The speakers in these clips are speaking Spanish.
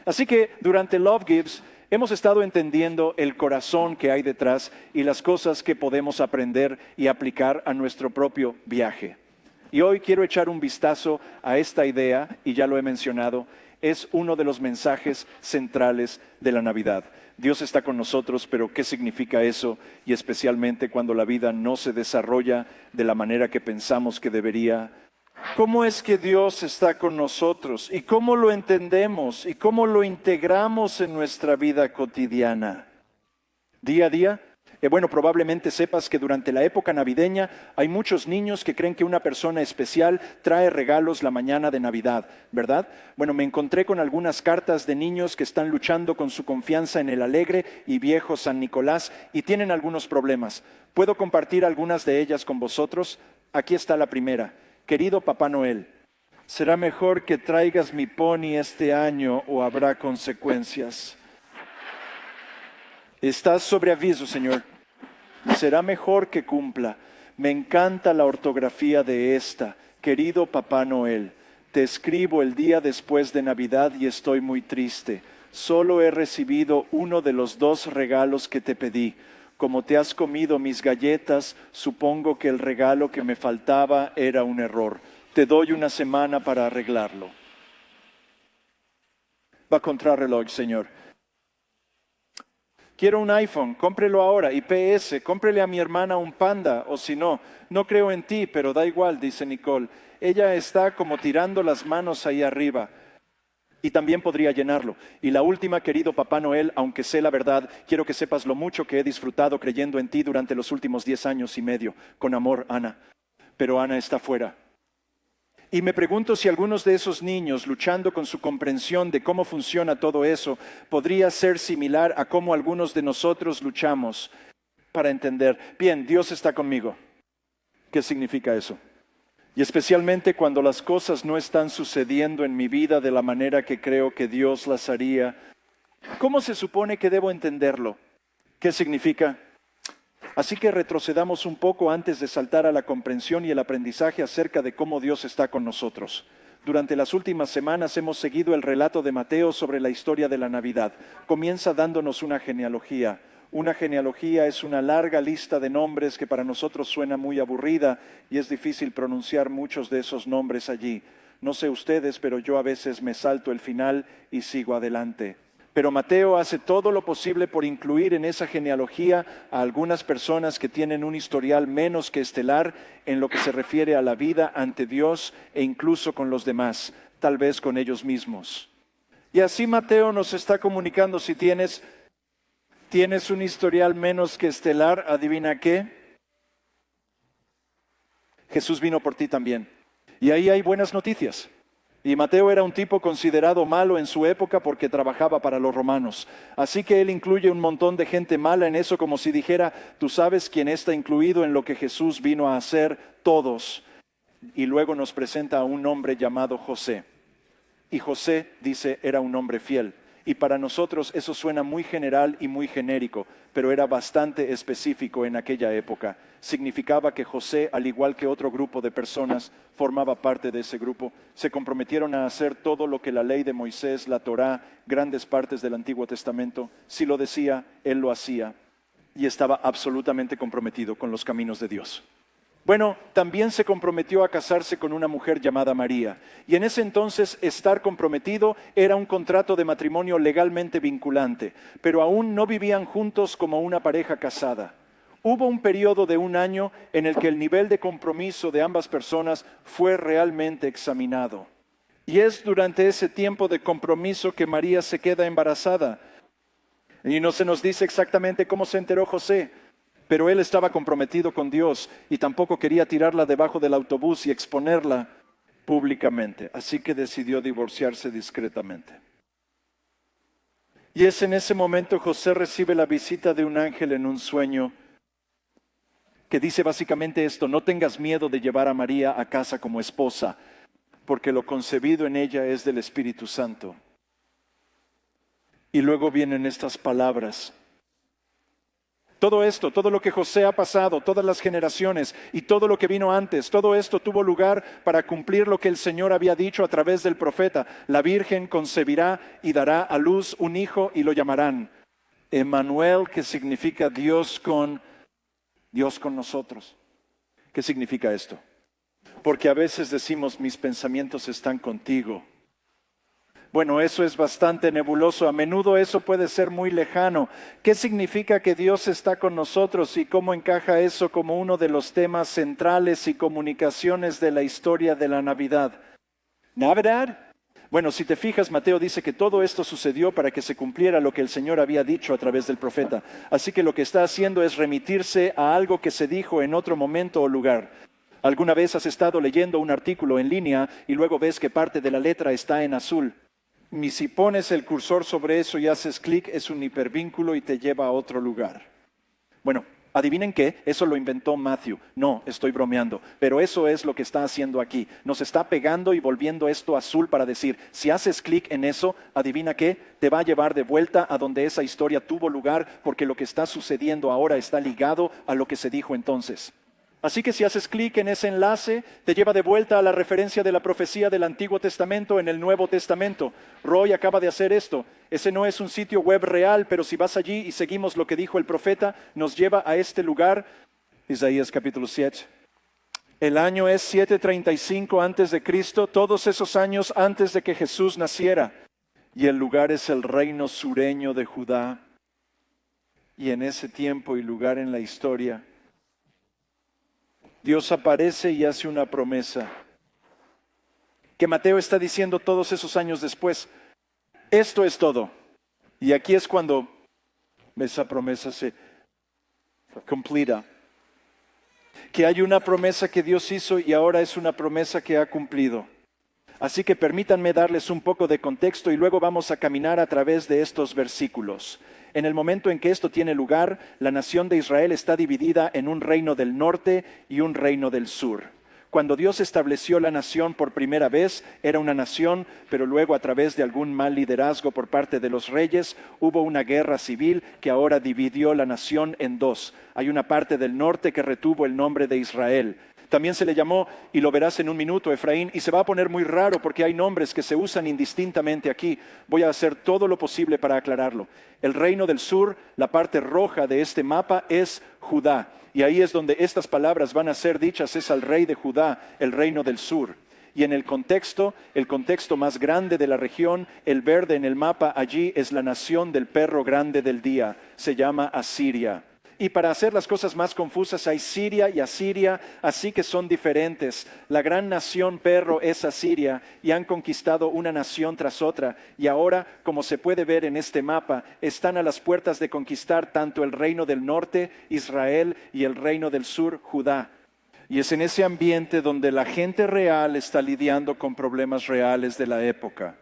Así que durante Love Gives hemos estado entendiendo el corazón que hay detrás y las cosas que podemos aprender y aplicar a nuestro propio viaje. Y hoy quiero echar un vistazo a esta idea, y ya lo he mencionado, es uno de los mensajes centrales de la Navidad. Dios está con nosotros, pero ¿qué significa eso? Y especialmente cuando la vida no se desarrolla de la manera que pensamos que debería. ¿Cómo es que Dios está con nosotros? ¿Y cómo lo entendemos? ¿Y cómo lo integramos en nuestra vida cotidiana? Día a día. Bueno, probablemente sepas que durante la época navideña hay muchos niños que creen que una persona especial trae regalos la mañana de Navidad, ¿verdad? Bueno, me encontré con algunas cartas de niños que están luchando con su confianza en el alegre y viejo San Nicolás y tienen algunos problemas. ¿Puedo compartir algunas de ellas con vosotros? Aquí está la primera. Querido Papá Noel, será mejor que traigas mi pony este año o habrá consecuencias. Estás sobre aviso, Señor. Será mejor que cumpla. Me encanta la ortografía de esta. Querido Papá Noel, te escribo el día después de Navidad y estoy muy triste. Solo he recibido uno de los 2 regalos que te pedí. Como te has comido mis galletas, supongo que el regalo que me faltaba era un error. Te doy una semana para arreglarlo. Va contrarreloj, Señor. Quiero un iPhone, cómprelo ahora. Y PS, cómprele a mi hermana un Panda, o si no, no creo en ti, pero da igual, dice Nicole. Ella está como tirando las manos ahí arriba. Y también podría llenarlo. Y la última, querido Papá Noel, aunque sé la verdad, quiero que sepas lo mucho que he disfrutado creyendo en ti durante los últimos 10 años y medio. Con amor, Ana. Pero Ana está fuera. Y me pregunto si algunos de esos niños, luchando con su comprensión de cómo funciona todo eso, podría ser similar a cómo algunos de nosotros luchamos para entender, bien, Dios está conmigo. ¿Qué significa eso? Y especialmente cuando las cosas no están sucediendo en mi vida de la manera que creo que Dios las haría, ¿cómo se supone que debo entenderlo? ¿Qué significa? Así que retrocedamos un poco antes de saltar a la comprensión y el aprendizaje acerca de cómo Dios está con nosotros. Durante las últimas semanas hemos seguido el relato de Mateo sobre la historia de la Navidad. Comienza dándonos una genealogía. Una genealogía es una larga lista de nombres que para nosotros suena muy aburrida y es difícil pronunciar muchos de esos nombres allí. No sé ustedes, pero yo a veces me salto el final y sigo adelante. Pero Mateo hace todo lo posible por incluir en esa genealogía a algunas personas que tienen un historial menos que estelar en lo que se refiere a la vida ante Dios e incluso con los demás, tal vez con ellos mismos. Y así Mateo nos está comunicando, si tienes un historial menos que estelar, ¿adivina qué? Jesús vino por ti también. Y ahí hay buenas noticias. Y Mateo era un tipo considerado malo en su época porque trabajaba para los romanos. Así que él incluye un montón de gente mala en eso, como si dijera, tú sabes quién está incluido en lo que Jesús vino a hacer, todos. Y luego nos presenta a un hombre llamado José. Y José, dice, era un hombre fiel. Y para nosotros eso suena muy general y muy genérico, pero era bastante específico en aquella época. Significaba que José, al igual que otro grupo de personas, formaba parte de ese grupo. Se comprometieron a hacer todo lo que la ley de Moisés, la Torá, grandes partes del Antiguo Testamento, si lo decía, él lo hacía. Y estaba absolutamente comprometido con los caminos de Dios. Bueno, también se comprometió a casarse con una mujer llamada María. Y en ese entonces estar comprometido era un contrato de matrimonio legalmente vinculante, pero aún no vivían juntos como una pareja casada. Hubo un periodo de 1 año en el que el nivel de compromiso de ambas personas fue realmente examinado. Y es durante ese tiempo de compromiso que María se queda embarazada. Y no se nos dice exactamente cómo se enteró José, pero él estaba comprometido con Dios y tampoco quería tirarla debajo del autobús y exponerla públicamente. Así que decidió divorciarse discretamente. Y es en ese momento José recibe la visita de un ángel en un sueño que dice básicamente esto: no tengas miedo de llevar a María a casa como esposa, porque lo concebido en ella es del Espíritu Santo. Y luego vienen estas palabras: Todo esto, todo lo que José ha pasado, todas las generaciones y todo lo que vino antes, todo esto tuvo lugar para cumplir lo que el Señor había dicho a través del profeta. La Virgen concebirá y dará a luz un hijo y lo llamarán Emmanuel, que significa Dios con nosotros. ¿Qué significa esto? Porque a veces decimos, mis pensamientos están contigo. Bueno, eso es bastante nebuloso. A menudo eso puede ser muy lejano. ¿Qué significa que Dios está con nosotros y cómo encaja eso como uno de los temas centrales y comunicaciones de la historia de la Navidad? ¿Navidad? Bueno, si te fijas, Mateo dice que todo esto sucedió para que se cumpliera lo que el Señor había dicho a través del profeta. Así que lo que está haciendo es remitirse a algo que se dijo en otro momento o lugar. ¿Alguna vez has estado leyendo un artículo en línea y luego ves que parte de la letra está en azul? Y si pones el cursor sobre eso y haces clic, es un hipervínculo y te lleva a otro lugar. Bueno, adivinen qué, eso lo inventó Matthew. No, estoy bromeando, pero eso es lo que está haciendo aquí. Nos está pegando y volviendo esto azul para decir, si haces clic en eso, adivina qué, te va a llevar de vuelta a donde esa historia tuvo lugar, porque lo que está sucediendo ahora está ligado a lo que se dijo entonces. Así que si haces clic en ese enlace, te lleva de vuelta a la referencia de la profecía del Antiguo Testamento en el Nuevo Testamento. Roy acaba de hacer esto. Ese no es un sitio web real, pero si vas allí y seguimos lo que dijo el profeta, nos lleva a este lugar. Isaías capítulo 7. El año es 735 antes de Cristo, todos esos años antes de que Jesús naciera. Y el lugar es el reino sureño de Judá. Y en ese tiempo y lugar en la historia, Dios aparece y hace una promesa que Mateo está diciendo todos esos años después. Esto es todo. Y aquí es cuando esa promesa se completa. Que hay una promesa que Dios hizo y ahora es una promesa que ha cumplido. Así que permítanme darles un poco de contexto y luego vamos a caminar a través de estos versículos. En el momento en que esto tiene lugar, la nación de Israel está dividida en un reino del norte y un reino del sur. Cuando Dios estableció la nación por primera vez, era una nación, pero luego a través de algún mal liderazgo por parte de los reyes, hubo una guerra civil que ahora dividió la nación en dos. Hay una parte del norte que retuvo el nombre de Israel. También se le llamó, y lo verás en un minuto, Efraín, y se va a poner muy raro porque hay nombres que se usan indistintamente aquí. Voy a hacer todo lo posible para aclararlo. El reino del sur, la parte roja de este mapa, es Judá. Y ahí es donde estas palabras van a ser dichas, es al rey de Judá, el reino del sur. Y en el contexto más grande de la región, el verde en el mapa allí es la nación del perro grande del día, se llama Asiria. Y para hacer las cosas más confusas hay Siria y Asiria, así que son diferentes. La gran nación perro es Asiria y han conquistado una nación tras otra. Y ahora, como se puede ver en este mapa, están a las puertas de conquistar tanto el reino del norte, Israel, y el reino del sur, Judá. Y es en ese ambiente donde la gente real está lidiando con problemas reales de la época,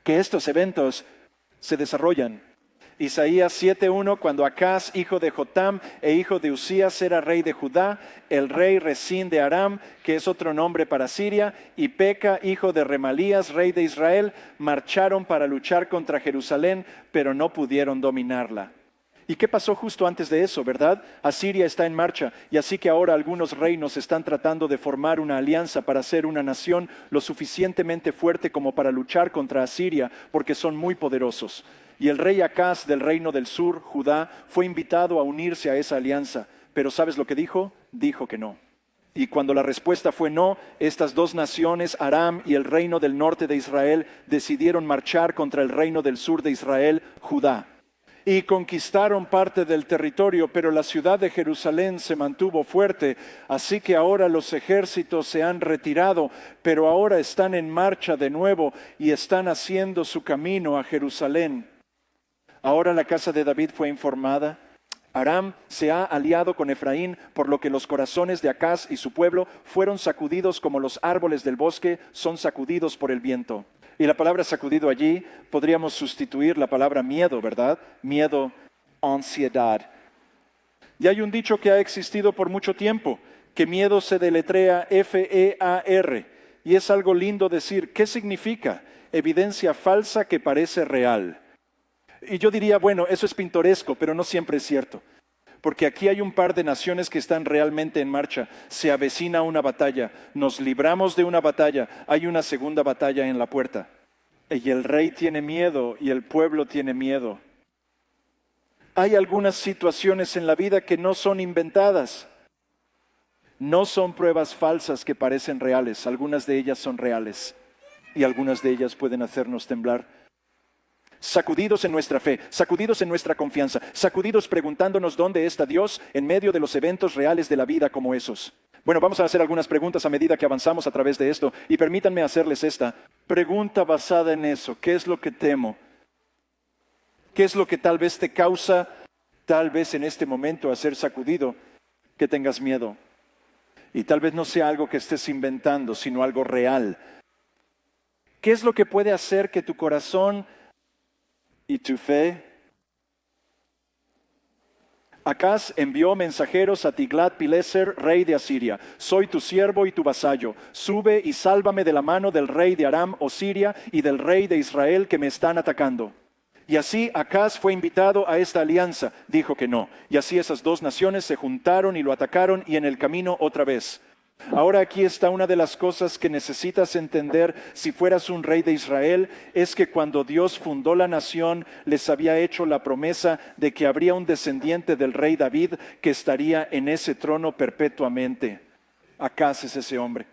que estos eventos se desarrollan. Isaías 7:1, cuando Acaz, hijo de Jotam e hijo de Usías, era rey de Judá, el rey Resín de Aram, que es otro nombre para Siria, y Peca, hijo de Remalías, rey de Israel, marcharon para luchar contra Jerusalén, pero no pudieron dominarla. ¿Y qué pasó justo antes de eso, verdad? Asiria está en marcha, y así que ahora algunos reinos están tratando de formar una alianza para ser una nación lo suficientemente fuerte como para luchar contra Asiria, porque son muy poderosos. Y el rey Acaz del reino del sur, Judá, fue invitado a unirse a esa alianza. Pero ¿sabes lo que dijo? Dijo que no. Y cuando la respuesta fue no, estas dos naciones, Aram y el reino del norte de Israel, decidieron marchar contra el reino del sur de Israel, Judá. Y conquistaron parte del territorio, pero la ciudad de Jerusalén se mantuvo fuerte. Así que ahora los ejércitos se han retirado, pero ahora están en marcha de nuevo y están haciendo su camino a Jerusalén. Ahora la casa de David fue informada. Aram se ha aliado con Efraín, por lo que los corazones de Acaz y su pueblo fueron sacudidos como los árboles del bosque son sacudidos por el viento. Y la palabra sacudido allí podríamos sustituir la palabra miedo, ¿verdad? Miedo, ansiedad. Y hay un dicho que ha existido por mucho tiempo, que miedo se deletrea F-E-A-R. Y es algo lindo decir, ¿qué significa? Evidencia falsa que parece real. Y yo diría, bueno, eso es pintoresco, pero no siempre es cierto. porque aquí hay un par de naciones que están realmente en marcha. Se avecina una batalla, nos libramos de una batalla, hay una segunda batalla en la puerta. Y el rey tiene miedo y el pueblo tiene miedo. Hay algunas situaciones en la vida que no son inventadas. No son pruebas falsas que parecen reales, algunas de ellas son reales y algunas de ellas pueden hacernos temblar. Sacudidos en nuestra fe, sacudidos en nuestra confianza, sacudidos preguntándonos dónde está Dios en medio de los eventos reales de la vida como esos. Bueno, vamos a hacer algunas preguntas a medida que avanzamos a través de esto y permítanme hacerles esta pregunta basada en eso. ¿Qué es lo que temo? ¿Qué es lo que tal vez te causa, tal vez en este momento, a ser sacudido, que tengas miedo? Y tal vez no sea algo que estés inventando, sino algo real. ¿Qué es lo que puede hacer que tu corazón y tu fe? Acaz envió mensajeros a Tiglat-Pileser, rey de Asiria. Soy tu siervo y tu vasallo. Sube y sálvame de la mano del rey de Aram o Siria y del rey de Israel que me están atacando. Y así Acaz fue invitado a esta alianza. Dijo que no. Y así esas dos naciones se juntaron y lo atacaron y en el camino otra vez. Ahora aquí está una de las cosas que necesitas entender si fueras un rey de Israel, es que cuando Dios fundó la nación, les había hecho la promesa de que habría un descendiente del rey David que estaría en ese trono perpetuamente. Acaz es ese hombre.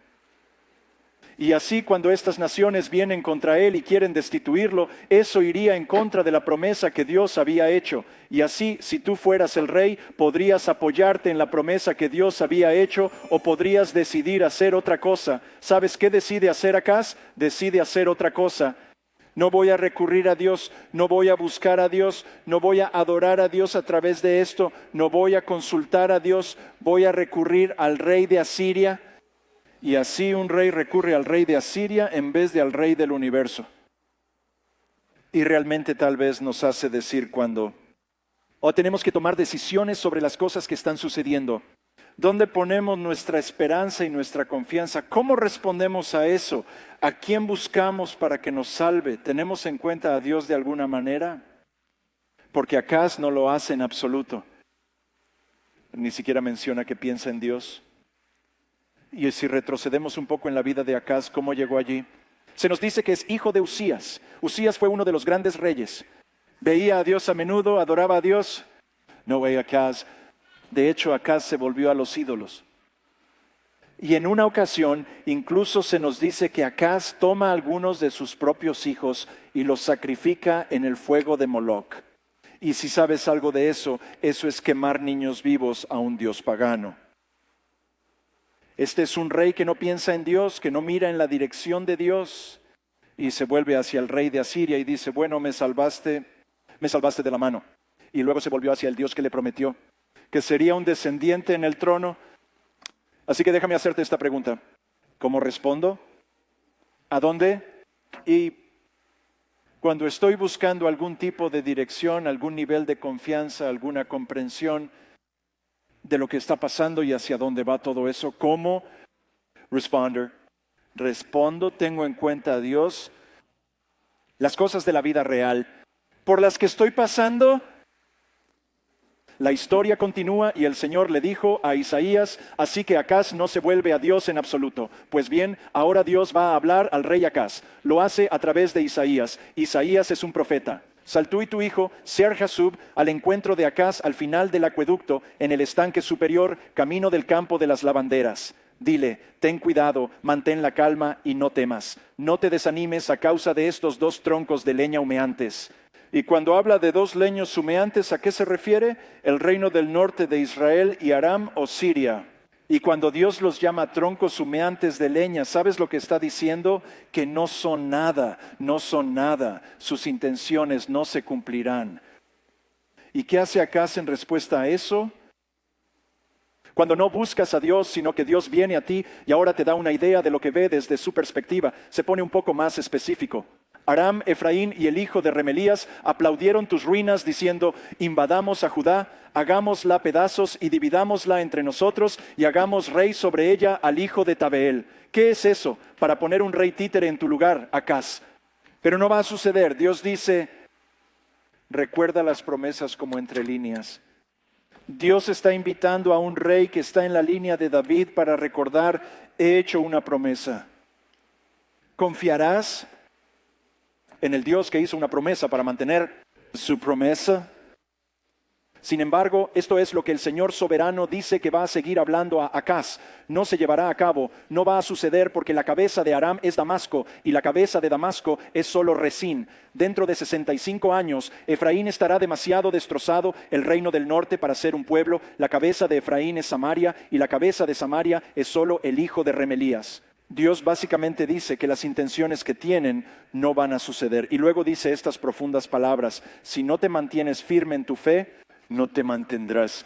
Y así cuando estas naciones vienen contra él y quieren destituirlo, eso iría en contra de la promesa que Dios había hecho. Y así, si tú fueras el rey, podrías apoyarte en la promesa que Dios había hecho o podrías decidir hacer otra cosa. ¿Sabes qué decide hacer Acaz? Decide hacer otra cosa. No voy a recurrir a Dios, no voy a buscar a Dios, no voy a adorar a Dios a través de esto, no voy a consultar a Dios, voy a recurrir al rey de Asiria. Y así un rey recurre al rey de Asiria en vez de al rey del universo. Y realmente tal vez nos hace decir cuando tenemos que tomar decisiones sobre las cosas que están sucediendo. ¿Dónde ponemos nuestra esperanza y nuestra confianza? ¿Cómo respondemos a eso? ¿A quién buscamos para que nos salve? ¿Tenemos en cuenta a Dios de alguna manera? Porque Acaz no lo hace en absoluto. Ni siquiera menciona que piensa en Dios. Y si retrocedemos un poco en la vida de Acaz, ¿cómo llegó allí? Se nos dice que es hijo de Usías. Usías fue uno de los grandes reyes. Veía a Dios a menudo, adoraba a Dios. No way Acaz. De hecho, Acaz se volvió a los ídolos. Y en una ocasión, incluso se nos dice que Acaz toma a algunos de sus propios hijos y los sacrifica en el fuego de Moloc. Y si sabes algo de eso, eso es quemar niños vivos a un dios pagano. Este es un rey que no piensa en Dios, que no mira en la dirección de Dios y se vuelve hacia el rey de Asiria y dice, bueno, me salvaste de la mano. Y luego se volvió hacia el Dios que le prometió que sería un descendiente en el trono. Así que déjame hacerte esta pregunta. ¿Cómo respondo? ¿A dónde? Y cuando estoy buscando algún tipo de dirección, algún nivel de confianza, alguna comprensión de lo que está pasando y hacia dónde va todo eso, ¿cómo respondo? Tengo en cuenta a Dios, las cosas de la vida real por las que estoy pasando. La historia continúa y el Señor le dijo a Isaías, así que Acaz no se vuelve a Dios en absoluto. Pues bien, ahora Dios va a hablar al rey Acaz. Lo hace a través de Isaías. Isaías es un profeta. Sal tú y tu hijo, Ser-Jasub, al encuentro de Acaz al final del acueducto, en el estanque superior, camino del campo de las lavanderas. Dile, ten cuidado, mantén la calma y no temas. No te desanimes a causa de estos dos troncos de leña humeantes. Y cuando habla de dos leños humeantes, ¿a qué se refiere? El reino del norte de Israel y Aram o Siria. Y cuando Dios los llama troncos humeantes de leña, ¿sabes lo que está diciendo? Que no son nada, no son nada. Sus intenciones no se cumplirán. ¿Y qué hace Acaz en respuesta a eso? Cuando no buscas a Dios, sino que Dios viene a ti y ahora te da una idea de lo que ve desde su perspectiva, se pone un poco más específico. Aram, Efraín y el hijo de Remelías aplaudieron tus ruinas diciendo, invadamos a Judá, hagámosla pedazos y dividámosla entre nosotros y hagamos rey sobre ella al hijo de Tabeel. ¿Qué es eso? Para poner un rey títere en tu lugar, Acaz. Pero no va a suceder. Dios dice, recuerda las promesas como entre líneas. Dios está invitando a un rey que está en la línea de David para recordar, he hecho una promesa. ¿Confiarás en el Dios que hizo una promesa para mantener su promesa? Sin embargo, esto es lo que el Señor soberano dice que va a seguir hablando a Acaz. No se llevará a cabo, no va a suceder porque la cabeza de Aram es Damasco y la cabeza de Damasco es solo Resín. Dentro de 65 años, Efraín estará demasiado destrozado, el reino del norte para ser un pueblo. La cabeza de Efraín es Samaria y la cabeza de Samaria es solo el hijo de Remelías. Dios básicamente dice que las intenciones que tienen no van a suceder. Y luego dice estas profundas palabras: si no te mantienes firme en tu fe, no te mantendrás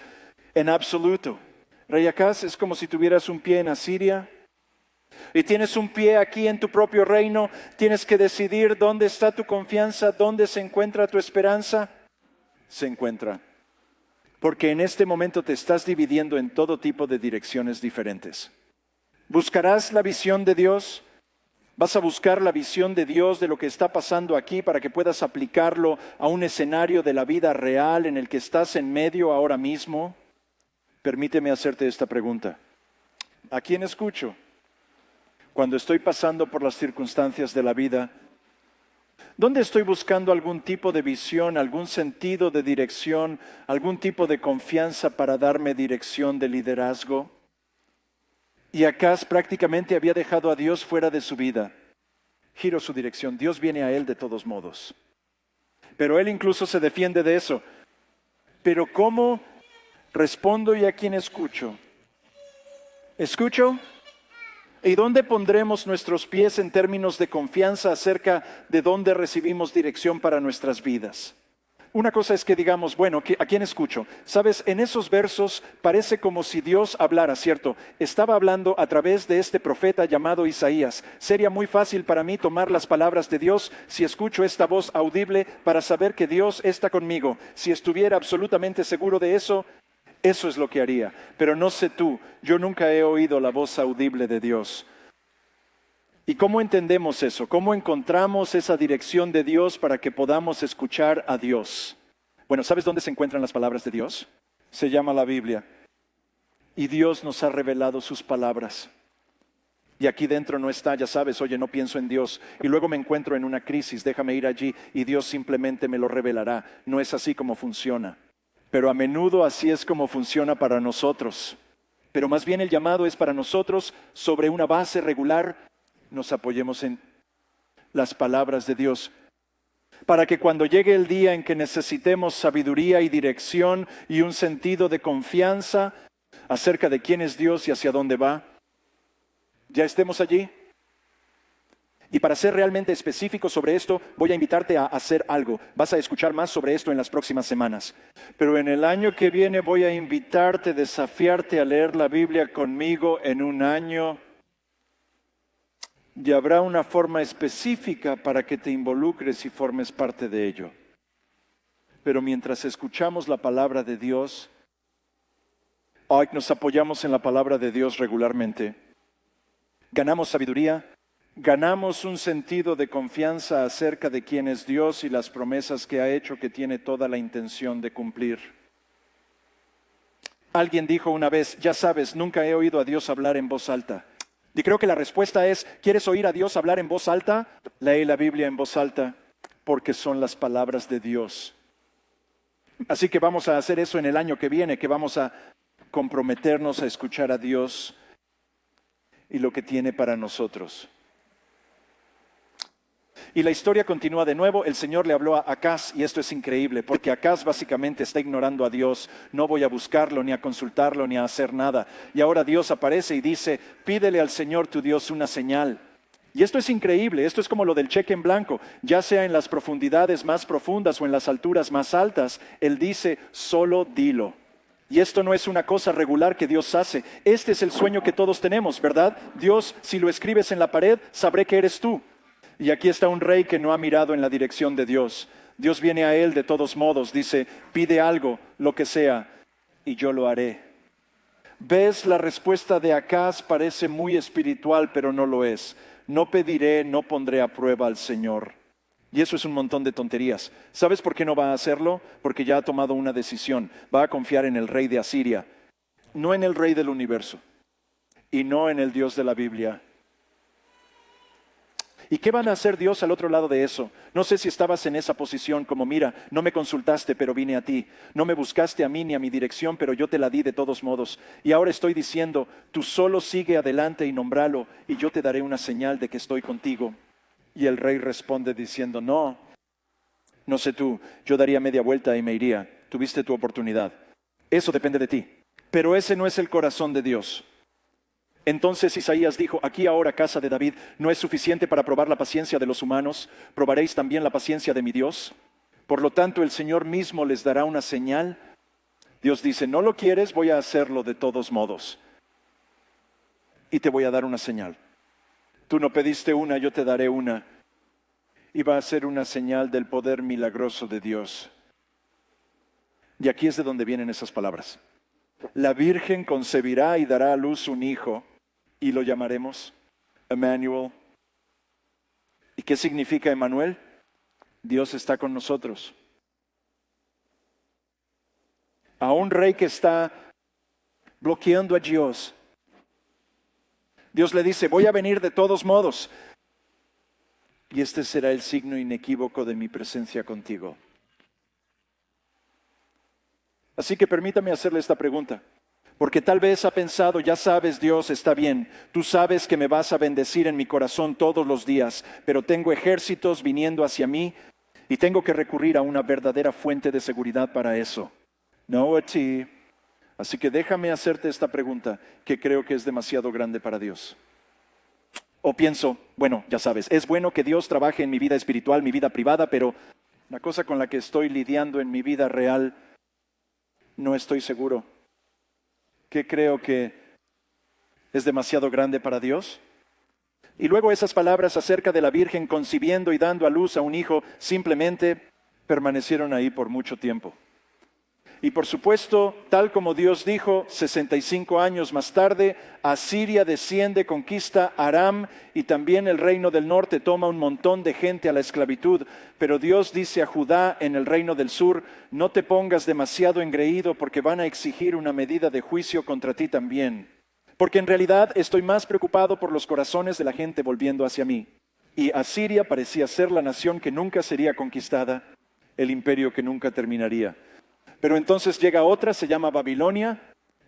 en absoluto. Rey Acaz, es como si tuvieras un pie en Asiria y tienes un pie aquí en tu propio reino. Tienes que decidir dónde está tu confianza, dónde se encuentra tu esperanza. Se encuentra. Porque en este momento te estás dividiendo en todo tipo de direcciones diferentes. ¿Buscarás la visión de Dios? ¿Vas a buscar la visión de Dios de lo que está pasando aquí para que puedas aplicarlo a un escenario de la vida real en el que estás en medio ahora mismo? Permíteme hacerte esta pregunta. ¿A quién escucho cuando estoy pasando por las circunstancias de la vida? ¿Dónde estoy buscando algún tipo de visión, algún sentido de dirección, algún tipo de confianza para darme dirección de liderazgo? Y Acaz prácticamente había dejado a Dios fuera de su vida. Giró su dirección. Dios viene a él de todos modos. Pero él incluso se defiende de eso. Pero ¿cómo respondo y a quién escucho? ¿Escucho? ¿Y dónde pondremos nuestros pies en términos de confianza acerca de dónde recibimos dirección para nuestras vidas? Una cosa es que digamos, bueno, ¿a quién escucho? Sabes, en esos versos parece como si Dios hablara, ¿cierto? Estaba hablando a través de este profeta llamado Isaías. Sería muy fácil para mí tomar las palabras de Dios si escucho esta voz audible para saber que Dios está conmigo. Si estuviera absolutamente seguro de eso, eso es lo que haría. Pero no sé tú, yo nunca he oído la voz audible de Dios. ¿Y cómo entendemos eso? ¿Cómo encontramos esa dirección de Dios para que podamos escuchar a Dios? Bueno, ¿sabes dónde se encuentran las palabras de Dios? Se llama la Biblia. Y Dios nos ha revelado sus palabras. Y aquí dentro no está, ya sabes, oye, no pienso en Dios. Y luego me encuentro en una crisis, déjame ir allí y Dios simplemente me lo revelará. No es así como funciona. Pero a menudo así es como funciona para nosotros. Pero más bien el llamado es para nosotros sobre una base regular. Nos apoyemos en las palabras de Dios, para que cuando llegue el día en que necesitemos sabiduría y dirección y un sentido de confianza acerca de quién es Dios y hacia dónde va, ya estemos allí. Y para ser realmente específico sobre esto, voy a invitarte a hacer algo. Vas a escuchar más sobre esto en las próximas semanas. Pero en el año que viene voy a invitarte, desafiarte a leer la Biblia conmigo en un año. Y habrá una forma específica para que te involucres y formes parte de ello. Pero mientras escuchamos la palabra de Dios, hoy nos apoyamos en la palabra de Dios regularmente. Ganamos sabiduría, ganamos un sentido de confianza acerca de quién es Dios y las promesas que ha hecho, que tiene toda la intención de cumplir. Alguien dijo una vez, ya sabes, nunca he oído a Dios hablar en voz alta. Y creo que la respuesta es, ¿quieres oír a Dios hablar en voz alta? Lee la Biblia en voz alta, porque son las palabras de Dios. Así que vamos a hacer eso en el año que viene, que vamos a comprometernos a escuchar a Dios y lo que tiene para nosotros. Y la historia continúa de nuevo. El Señor le habló a Acaz, y esto es increíble, porque Acaz básicamente está ignorando a Dios. No voy a buscarlo, ni a consultarlo, ni a hacer nada. Y ahora Dios aparece y dice, pídele al Señor tu Dios una señal. Y esto es increíble, esto es como lo del cheque en blanco. Ya sea en las profundidades más profundas o en las alturas más altas, Él dice, solo dilo. Y esto no es una cosa regular que Dios hace. Este es el sueño que todos tenemos, ¿verdad? Dios, si lo escribes en la pared, sabré que eres tú. Y aquí está un rey que no ha mirado en la dirección de Dios. Dios viene a él de todos modos, dice, pide algo, lo que sea, y yo lo haré. ¿Ves? La respuesta de Acaz parece muy espiritual, pero no lo es. No pediré, no pondré a prueba al Señor. Y eso es un montón de tonterías. ¿Sabes por qué no va a hacerlo? Porque ya ha tomado una decisión. Va a confiar en el rey de Asiria, no en el rey del universo y no en el Dios de la Biblia. ¿Y qué van a hacer Dios al otro lado de eso? No sé si estabas en esa posición como, mira, no me consultaste, pero vine a ti. No me buscaste a mí ni a mi dirección, pero yo te la di de todos modos. Y ahora estoy diciendo, tú solo sigue adelante y nómbralo, y yo te daré una señal de que estoy contigo. Y el rey responde diciendo, no sé tú, yo daría media vuelta y me iría. Tuviste tu oportunidad. Eso depende de ti. Pero ese no es el corazón de Dios. Entonces Isaías dijo, aquí ahora, casa de David, ¿no es suficiente para probar la paciencia de los humanos? ¿Probaréis también la paciencia de mi Dios? Por lo tanto, el Señor mismo les dará una señal. Dios dice, no lo quieres, voy a hacerlo de todos modos. Y te voy a dar una señal. Tú no pediste una, yo te daré una. Y va a ser una señal del poder milagroso de Dios. Y aquí es de donde vienen esas palabras. La Virgen concebirá y dará a luz un hijo. Y lo llamaremos Emmanuel. ¿Y qué significa Emmanuel? Dios está con nosotros. A un rey que está bloqueando a Dios, Dios le dice, voy a venir de todos modos. Y este será el signo inequívoco de mi presencia contigo. Así que permítame hacerle esta pregunta. Porque tal vez ha pensado, ya sabes, Dios, está bien, tú sabes que me vas a bendecir en mi corazón todos los días, pero tengo ejércitos viniendo hacia mí y tengo que recurrir a una verdadera fuente de seguridad para eso. No a ti. Así que déjame hacerte esta pregunta que creo que es demasiado grande para Dios. O pienso, bueno, ya sabes, es bueno que Dios trabaje en mi vida espiritual, mi vida privada, pero la cosa con la que estoy lidiando en mi vida real, no estoy seguro. ¿Qué creo que es demasiado grande para Dios? Y luego esas palabras acerca de la Virgen concibiendo y dando a luz a un hijo simplemente permanecieron ahí por mucho tiempo. Y por supuesto, tal como Dios dijo, 65 años más tarde, Asiria desciende, conquista Aram y también el reino del norte toma un montón de gente a la esclavitud. Pero Dios dice a Judá en el reino del sur, no te pongas demasiado engreído porque van a exigir una medida de juicio contra ti también. Porque en realidad estoy más preocupado por los corazones de la gente volviendo hacia mí. Y Asiria parecía ser la nación que nunca sería conquistada, el imperio que nunca terminaría. Pero entonces llega otra, se llama Babilonia,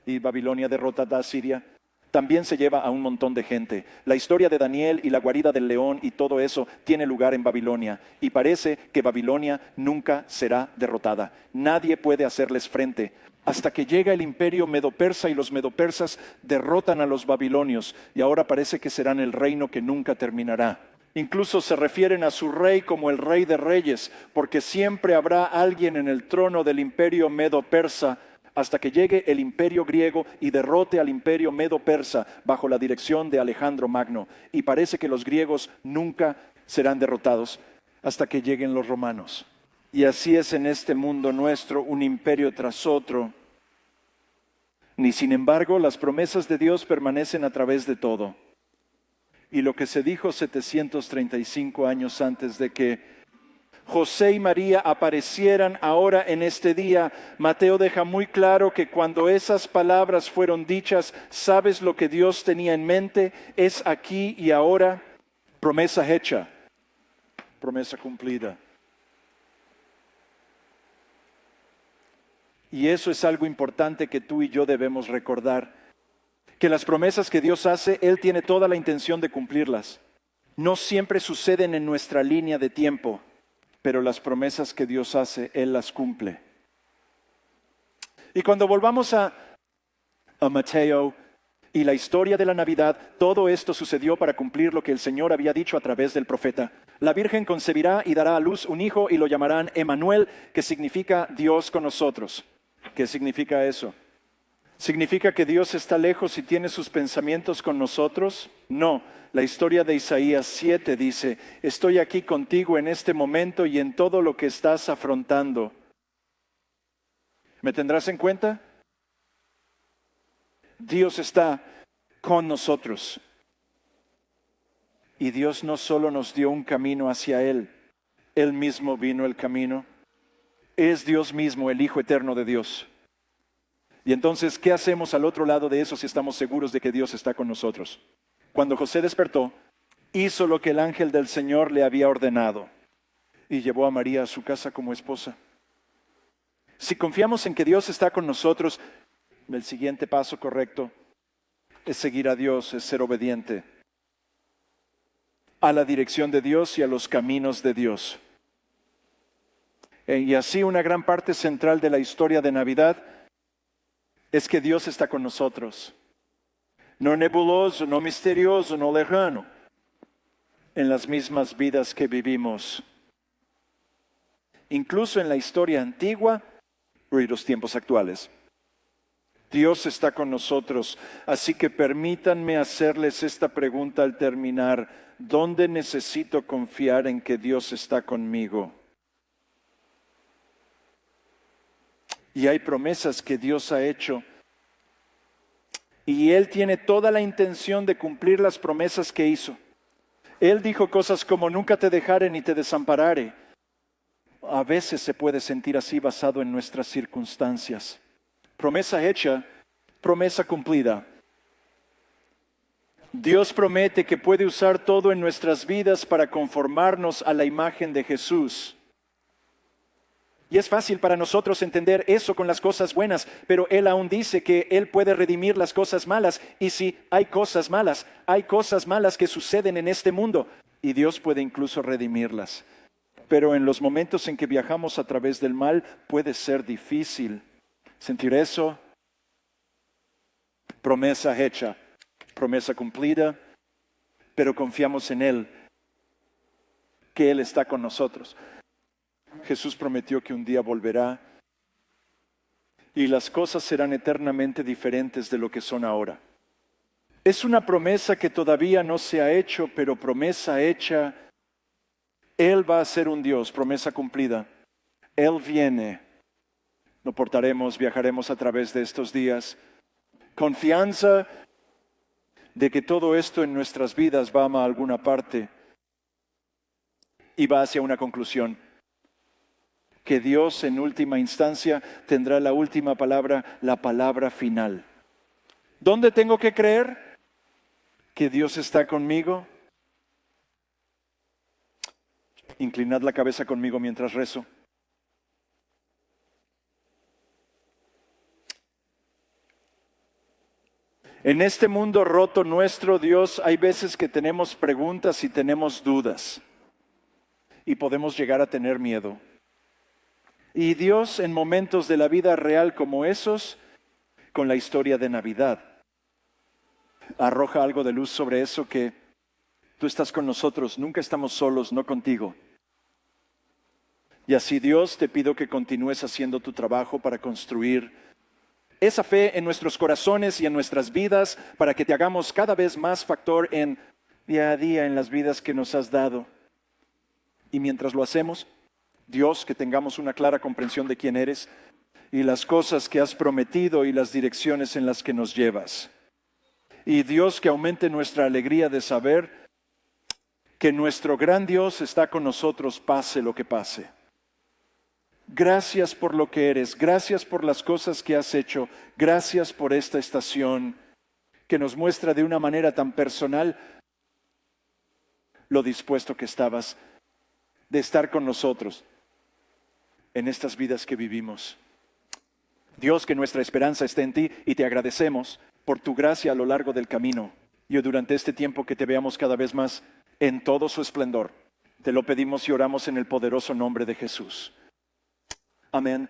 y Babilonia derrota a Asiria. También se lleva a un montón de gente. La historia de Daniel y la guarida del león y todo eso tiene lugar en Babilonia. Y parece que Babilonia nunca será derrotada. Nadie puede hacerles frente. Hasta que llega el imperio medo-persa y los medo-persas derrotan a los babilonios. Y ahora parece que serán el reino que nunca terminará. Incluso se refieren a su rey como el rey de reyes, porque siempre habrá alguien en el trono del imperio medo-persa hasta que llegue el imperio griego y derrote al imperio medo-persa bajo la dirección de Alejandro Magno. Y parece que los griegos nunca serán derrotados hasta que lleguen los romanos. Y así es en este mundo nuestro, un imperio tras otro. Ni sin embargo, las promesas de Dios permanecen a través de todo. Y lo que se dijo 735 años antes de que José y María aparecieran ahora en este día, Mateo deja muy claro que cuando esas palabras fueron dichas, ¿sabes lo que Dios tenía en mente? Es aquí y ahora, promesa hecha, promesa cumplida. Y eso es algo importante que tú y yo debemos recordar. Que las promesas que Dios hace, Él tiene toda la intención de cumplirlas. No siempre suceden en nuestra línea de tiempo, pero las promesas que Dios hace, Él las cumple. Y cuando volvamos a Mateo y la historia de la Navidad, todo esto sucedió para cumplir lo que el Señor había dicho a través del profeta. La Virgen concebirá y dará a luz un hijo y lo llamarán Emmanuel, que significa Dios con nosotros. ¿Qué significa eso? ¿Significa que Dios está lejos y tiene sus pensamientos con nosotros? No, la historia de Isaías 7 dice, estoy aquí contigo en este momento y en todo lo que estás afrontando. ¿Me tendrás en cuenta? Dios está con nosotros. Y Dios no solo nos dio un camino hacia Él, Él mismo vino el camino. Es Dios mismo, el Hijo eterno de Dios. Y entonces, ¿qué hacemos al otro lado de eso si estamos seguros de que Dios está con nosotros? Cuando José despertó, hizo lo que el ángel del Señor le había ordenado y llevó a María a su casa como esposa. Si confiamos en que Dios está con nosotros, el siguiente paso correcto es seguir a Dios, es ser obediente a la dirección de Dios y a los caminos de Dios. Y así una gran parte central de la historia de Navidad es que Dios está con nosotros. No nebuloso, no misterioso, no lejano, en las mismas vidas que vivimos. Incluso en la historia antigua y los tiempos actuales. Dios está con nosotros, así que permítanme hacerles esta pregunta al terminar. ¿Dónde necesito confiar en que Dios está conmigo? Y hay promesas que Dios ha hecho. Y Él tiene toda la intención de cumplir las promesas que hizo. Él dijo cosas como: nunca te dejaré ni te desampararé. A veces se puede sentir así basado en nuestras circunstancias. Promesa hecha, promesa cumplida. Dios promete que puede usar todo en nuestras vidas para conformarnos a la imagen de Jesús. Y es fácil para nosotros entender eso con las cosas buenas, pero Él aún dice que Él puede redimir las cosas malas. Y si hay cosas malas que suceden en este mundo, y Dios puede incluso redimirlas. Pero en los momentos en que viajamos a través del mal puede ser difícil sentir eso. Promesa hecha, promesa cumplida, pero confiamos en Él, que Él está con nosotros. Jesús prometió que un día volverá y las cosas serán eternamente diferentes de lo que son ahora. Es una promesa que todavía no se ha hecho, pero promesa hecha. Él va a ser un Dios, promesa cumplida. Él viene. Lo portaremos, viajaremos a través de estos días. Confianza de que todo esto en nuestras vidas va a alguna parte y va hacia una conclusión. Que Dios en última instancia tendrá la última palabra, la palabra final. ¿Dónde tengo que creer? Que Dios está conmigo. Inclinad la cabeza conmigo mientras rezo. En este mundo roto nuestro, Dios, hay veces que tenemos preguntas y tenemos dudas. Y podemos llegar a tener miedo. Y Dios, en momentos de la vida real como esos, con la historia de Navidad, arroja algo de luz sobre eso, que tú estás con nosotros, nunca estamos solos, no contigo. Y así, Dios, te pido que continúes haciendo tu trabajo para construir esa fe en nuestros corazones y en nuestras vidas, para que te hagamos cada vez más factor en día a día en las vidas que nos has dado. Y mientras lo hacemos, Dios, que tengamos una clara comprensión de quién eres y las cosas que has prometido y las direcciones en las que nos llevas. Y Dios, que aumente nuestra alegría de saber que nuestro gran Dios está con nosotros, pase lo que pase. Gracias por lo que eres, gracias por las cosas que has hecho, gracias por esta estación que nos muestra de una manera tan personal lo dispuesto que estabas de estar con nosotros en estas vidas que vivimos. Dios, que nuestra esperanza esté en ti y te agradecemos por tu gracia a lo largo del camino y durante este tiempo que te veamos cada vez más en todo su esplendor. Te lo pedimos y oramos en el poderoso nombre de Jesús. Amén.